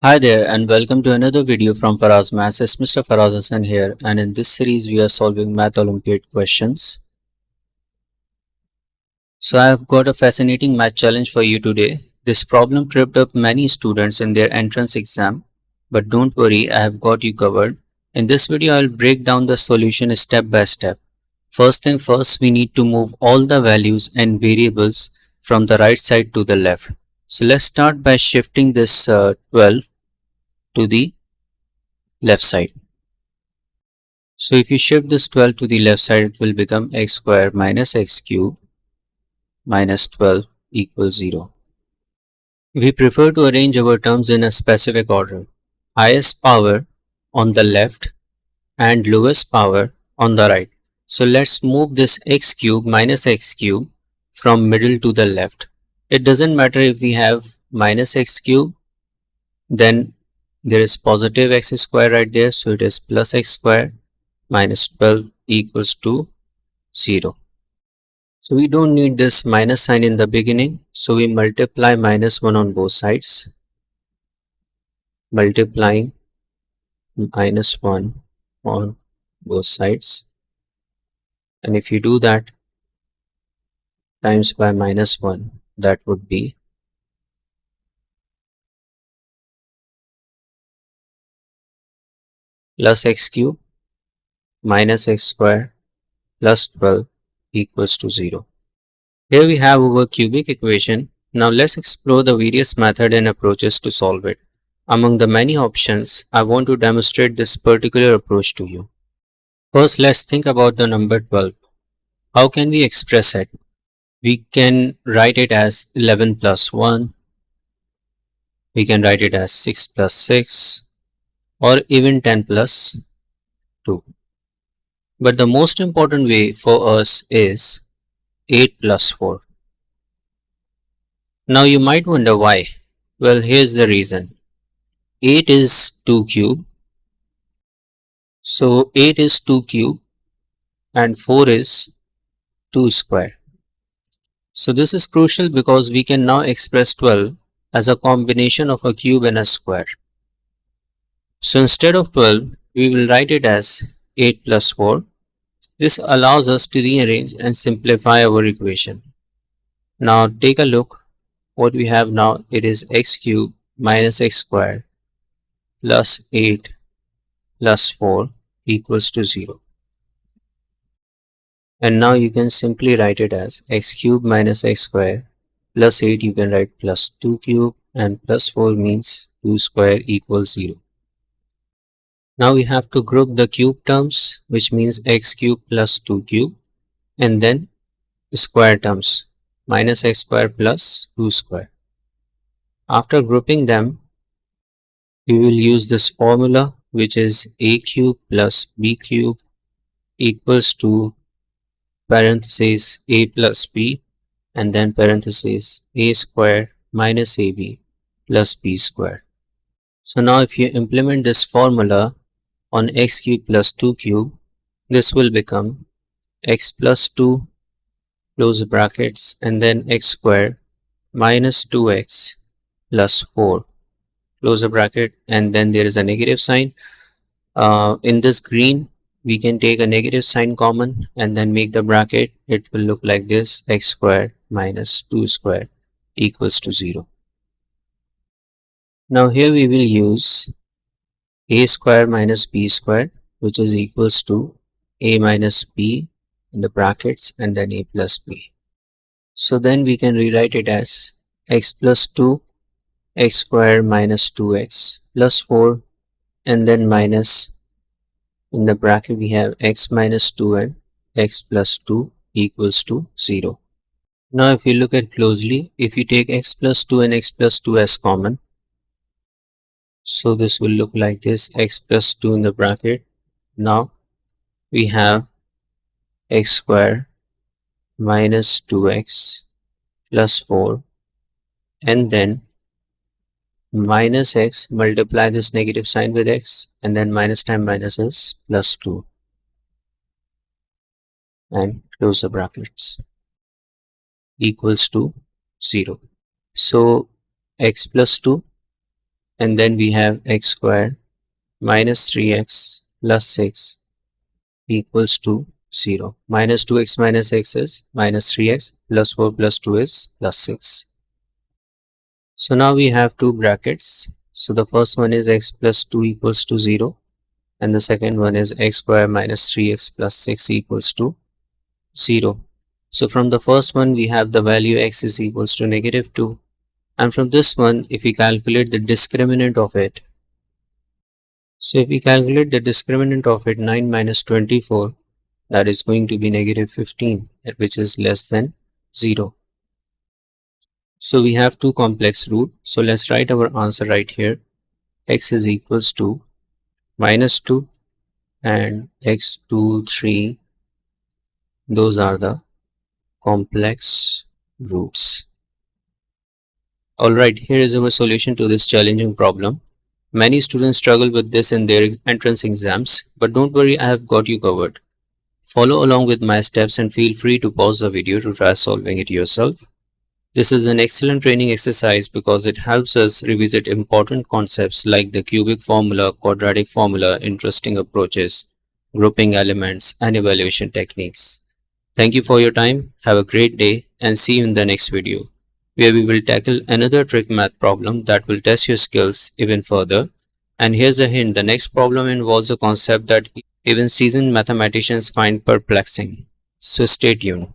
Hi there and welcome to another video from Faraz Maths. It's Mr. Faraz Hassan here, and in this series we are solving Math Olympiad questions. So I have got a fascinating math challenge for you today. This problem tripped up many students in their entrance exam, but don't worry, I have got you covered. In this video I will break down the solution step by step. First thing first, we need to move all the values and variables from the right side to the left. So let's start by shifting this 12 to the left side. So if you shift this 12 to the left side, it will become x square minus x cube minus 12 equals 0. We prefer to arrange our terms in a specific order. Highest power on the left and lowest power on the right. So let's move this x cube minus x cube from middle to the left. It doesn't matter if we have minus x cube, then there is positive x square right there. So it is plus x square minus 12 equals to 0. So we don't need this minus sign in the beginning. So we multiply minus 1 on both sides. Multiplying minus 1 on both sides. And if you do that times by minus 1, that would be plus x cube minus x square plus 12 equals to 0. Here we have our cubic equation. Now let's explore the various methods and approaches to solve it. Among the many options, I want to demonstrate this particular approach to you. First, let's think about the number 12. How can we express it? We can write it as 11 plus 1. We can write it as 6 plus 6 or even 10 plus 2. But the most important way for us is 8 plus 4. Now you might wonder why. Well, here's the reason. 8 is 2 cube. So 8 is 2 cube and 4 is 2 square. So this is crucial because we can now express 12 as a combination of a cube and a square. So instead of 12, we will write it as 8 plus 4. This allows us to rearrange and simplify our equation. Now take a look what we have now. It is x cube minus x square plus 8 plus 4 equals to 0. And now you can simply write it as x cube minus x square plus 8, you can write plus 2 cube, and plus 4 means 2 square equals 0. Now we have to group the cube terms, which means x cube plus 2 cube, and then square terms minus x square plus 2 square. After grouping them, we will use this formula, which is a cube plus b cube equals to parentheses a plus b and then parentheses a square minus ab plus b square. So now if you implement this formula on x cube plus 2 cube, this will become x plus 2 close brackets and then x square minus 2x plus 4 close a bracket, and then there is a negative sign. In this green, we can take a negative sign common and then make the bracket. It will look like this: x square minus 2 square equals to 0. Now here we will use a square minus b square, which is equals to a minus b in the brackets and then a plus b. So then we can rewrite it as x plus 2 x square minus 2x plus 4 and then minus, in the bracket we have x minus 2 and x plus 2 equals to 0. Now if you look at closely, if you take x plus 2 and x plus 2 as common, so this will look like this: x plus 2 in the bracket. Now we have x square minus 2x plus 4 and then minus x, multiply this negative sign with x, and then minus times minus is plus 2 and close the brackets equals to 0. So x plus 2 and then we have x squared minus 3x plus 6 equals to 0. Minus 2x minus x is minus 3x, plus 4 plus 2 is plus 6. So now we have two brackets. So the first one is x plus 2 equals to 0, and the second one is x squared minus 3x plus 6 equals to 0. So from the first one we have the value x is equals to negative 2, and from this one if we calculate the discriminant of it, so if we calculate the discriminant of it, 9 minus 24, that is going to be negative 15, which is less than 0. So we have two complex root. So let's write our answer right here. X is equals to minus 2 and x 2, 3. Those are the complex roots. Alright, here is our solution to this challenging problem. Many students struggle with this in their entrance exams, but don't worry, I have got you covered. Follow along with my steps and feel free to pause the video to try solving it yourself. This is an excellent training exercise because it helps us revisit important concepts like the cubic formula, quadratic formula, interesting approaches, grouping elements, and evaluation techniques. Thank you for your time. Have a great day and see you in the next video, where we will tackle another trick math problem that will test your skills even further. And here's a hint, the next problem involves a concept that even seasoned mathematicians find perplexing. So stay tuned.